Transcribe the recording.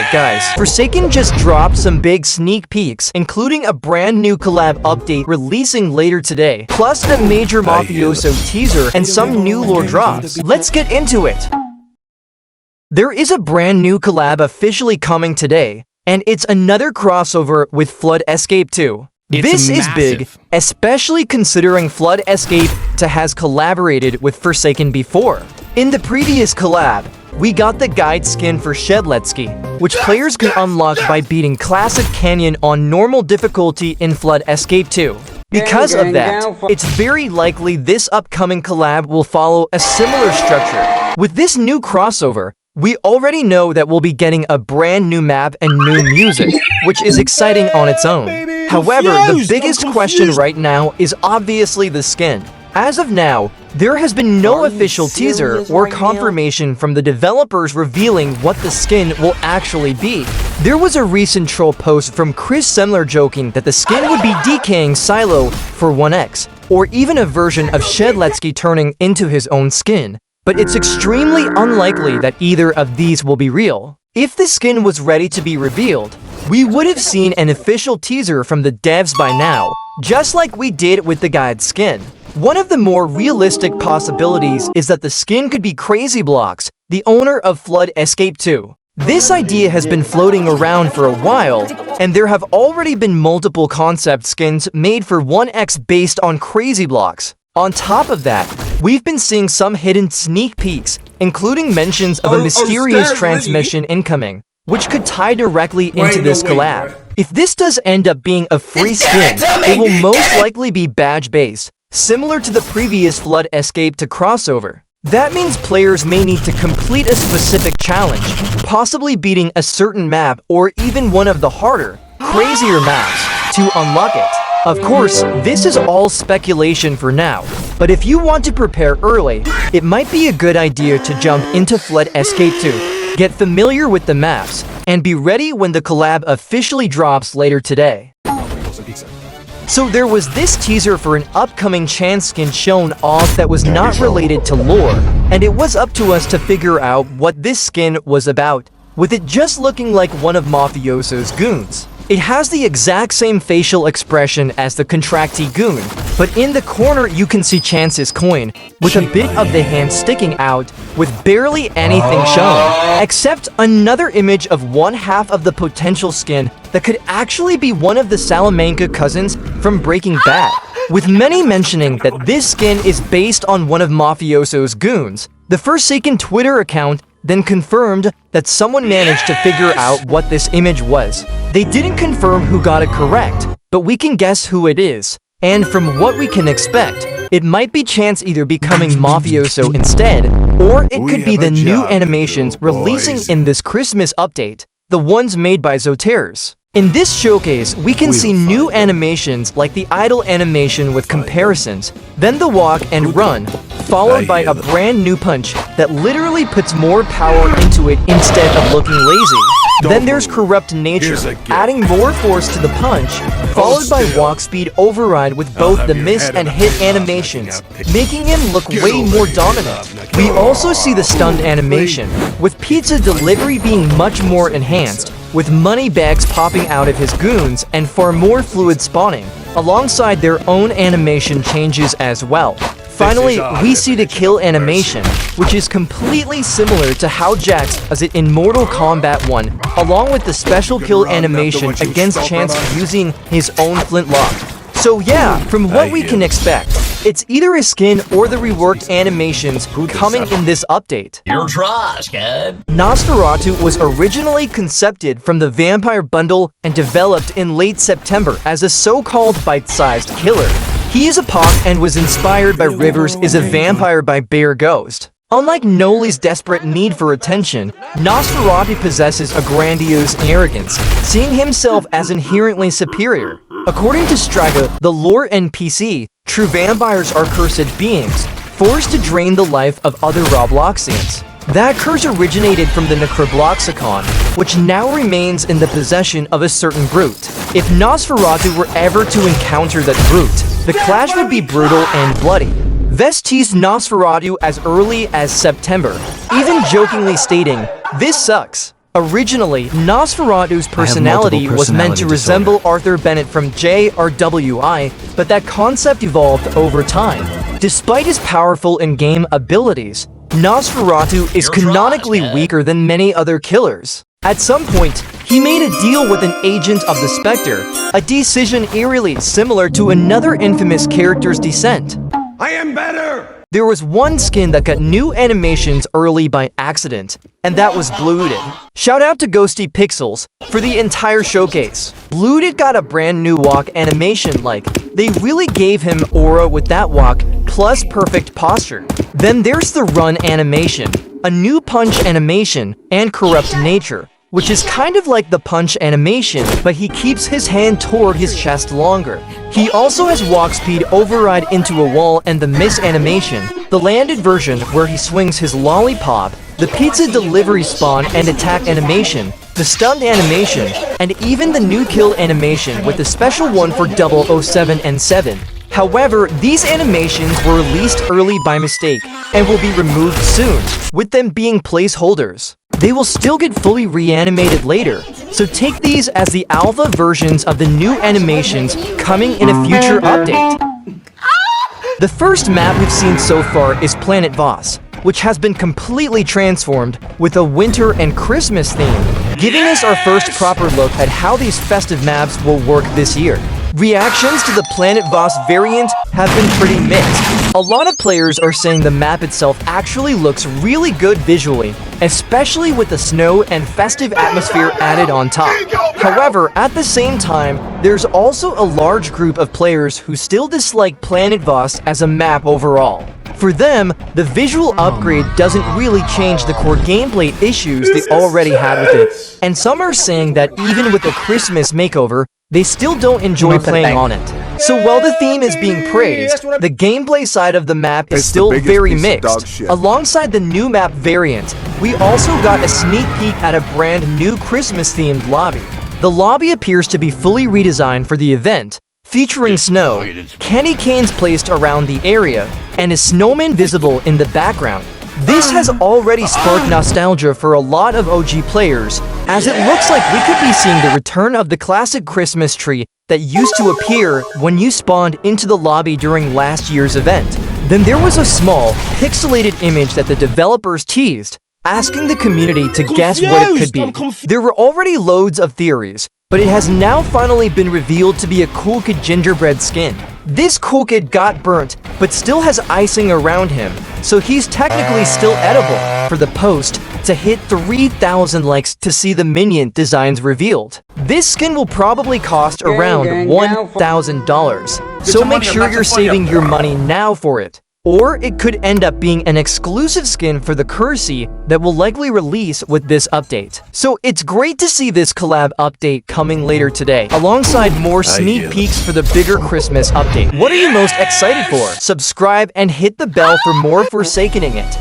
Alright guys, Forsaken just dropped some big sneak peeks, including a brand new collab update releasing later today, plus a major Mafioso teaser and some new lore drops. Let's get into it! There is a brand new collab officially coming today, and it's another crossover with Flood Escape 2. This is big, especially considering Flood Escape 2 has collaborated with Forsaken before. In the previous collab, we got the guide skin for Siedlecki, which players can unlock by beating Classic Canyon on normal difficulty in Flood Escape 2. Because of that, it's very likely this upcoming collab will follow a similar structure. With this new crossover, we already know that we'll be getting a brand new map and new music, which is exciting on its own. However, the biggest question right now is obviously the skin. As of now, there has been no official teaser or confirmation from the developers revealing what the skin will actually be. There was a recent troll post from Chris Semler joking that the skin would be decaying Silo for 1x, or even a version of Siedlecki turning into his own skin. But it's extremely unlikely that either of these will be real. If the skin was ready to be revealed, we would have seen an official teaser from the devs by now, just like we did with the guide skin. One of the more realistic possibilities is that the skin could be Crazy Blocks, the owner of Flood Escape 2. This idea has been floating around for a while, and there have already been multiple concept skins made for 1x based on Crazy Blocks. On top of that, we've been seeing some hidden sneak peeks, including mentions of a mysterious transmission incoming, which could tie directly into this collab. If this does end up being a free skin, it will most likely be badge-based, similar to the previous Flood Escape 2 crossover. That means players may need to complete a specific challenge, possibly beating a certain map or even one of the harder, crazier maps, to unlock it. Of course, this is all speculation for now, but if you want to prepare early, it might be a good idea to jump into Flood Escape 2, get familiar with the maps, and be ready when the collab officially drops later today. So there was this teaser for an upcoming chance skin shown off that was not related to lore, and it was up to us to figure out what this skin was about, with it just looking like one of Mafioso's goons. It has the exact same facial expression as the Contractee goon, but in the corner you can see Chance's coin, with a bit of the hand sticking out, with barely anything shown, except another image of one half of the potential skin that could actually be one of the Salamanca cousins from Breaking Bad, with many mentioning that this skin is based on one of Mafioso's goons. The Forsaken Twitter account then confirmed that someone managed to figure out what this image was. They didn't confirm who got it correct, but we can guess who it is. And from what we can expect, it might be Chance either becoming Mafioso instead, or it could be the new animations releasing in this Christmas update, the ones made by Zoterrors. In this showcase, we can see new animations like the idle animation with comparisons, then the walk and run, followed by a brand new punch that literally puts more power into it instead of looking lazy. Then there's Corrupt Nature, adding more force to the punch, followed by walk speed override with both the miss and hit animations, making him look way more dominant. We also see the stunned animation, with pizza delivery being much more enhanced, with money bags popping out of his goons and far more fluid spawning, alongside their own animation changes as well. Finally, we see the kill animation, which is completely similar to how Jax does it in Mortal Kombat 1, along with the special kill animation against Chance using his own flintlock. So yeah, from what we can expect, it's either a skin or the reworked animations coming in this update. You're trash, kid. Nosferatu was originally concepted from the Vampire Bundle and developed in late September as a so-called bite-sized killer. He is a pop and was inspired by Rivers is a Vampire by Bear Ghost. Unlike Noli's desperate need for attention, Nosferatu possesses a grandiose arrogance, seeing himself as inherently superior. According to Straga, the lore NPC, true vampires are cursed beings, forced to drain the life of other Robloxians. That curse originated from the Necrobloxicon, which now remains in the possession of a certain brute. If Nosferatu were ever to encounter that brute, the clash would be brutal and bloody. Vess teased Nosferatu as early as September, even jokingly stating, "This sucks." Originally, Nosferatu's personality was meant to resemble Arthur Bennett from JRWI, but that concept evolved over time. Despite his powerful in-game abilities, Nosferatu is canonically weaker than many other killers. At some point, he made a deal with an agent of the Spectre, a decision eerily similar to another infamous character's descent. I am better! There was one skin that got new animations early by accident, and that was Blooded. Shout out to Ghosty Pixels for the entire showcase. Blooded got a brand new walk animation they really gave him aura with that walk, plus perfect posture. Then there's the run animation, a new punch animation, and corrupt nature, which is kind of like the punch animation, but he keeps his hand toward his chest longer. He also has walk speed override into a wall and the miss animation, the landed version where he swings his lollipop, the pizza delivery spawn and attack animation, the stunned animation, and even the new kill animation with a special one for 007 and 7. However, these animations were released early by mistake and will be removed soon, with them being placeholders. They will still get fully reanimated later, so take these as the alpha versions of the new animations coming in a future update. The first map we've seen so far is Planet Voss, which has been completely transformed with a winter and Christmas theme, giving us our first proper look at how these festive maps will work this year. Reactions to the Planet Voss variant have been pretty mixed. A lot of players are saying the map itself actually looks really good visually, especially with the snow and festive atmosphere added on top. However, at the same time, there's also a large group of players who still dislike Planet Voss as a map overall. For them, the visual upgrade doesn't really change the core gameplay issues they already had with it, and some are saying that even with a Christmas makeover, they still don't enjoy playing on it. So while the theme is being praised, the gameplay side of the map is still very mixed. Alongside the new map variant, we also got a sneak peek at a brand new Christmas-themed lobby. The lobby appears to be fully redesigned for the event, featuring snow, candy canes placed around the area, and a snowman visible in the background. This has already sparked nostalgia for a lot of OG players, as it looks like we could be seeing the return of the classic Christmas tree that used to appear when you spawned into the lobby during last year's event. Then there was a small, pixelated image that the developers teased, asking the community to guess what it could be. There were already loads of theories, but it has now finally been revealed to be a Cool Kid gingerbread skin. This Cool Kid got burnt, but still has icing around him, so he's technically still edible. For the post to hit 3,000 likes to see the minion designs revealed. This skin will probably cost around $1,000, so make sure you're saving your money now for it. Or it could end up being an exclusive skin for the Cursi that will likely release with this update. So it's great to see this collab update coming later today, alongside more sneak peeks for the bigger Christmas update. What are you most excited for? Subscribe and hit the bell for more Forsakening It.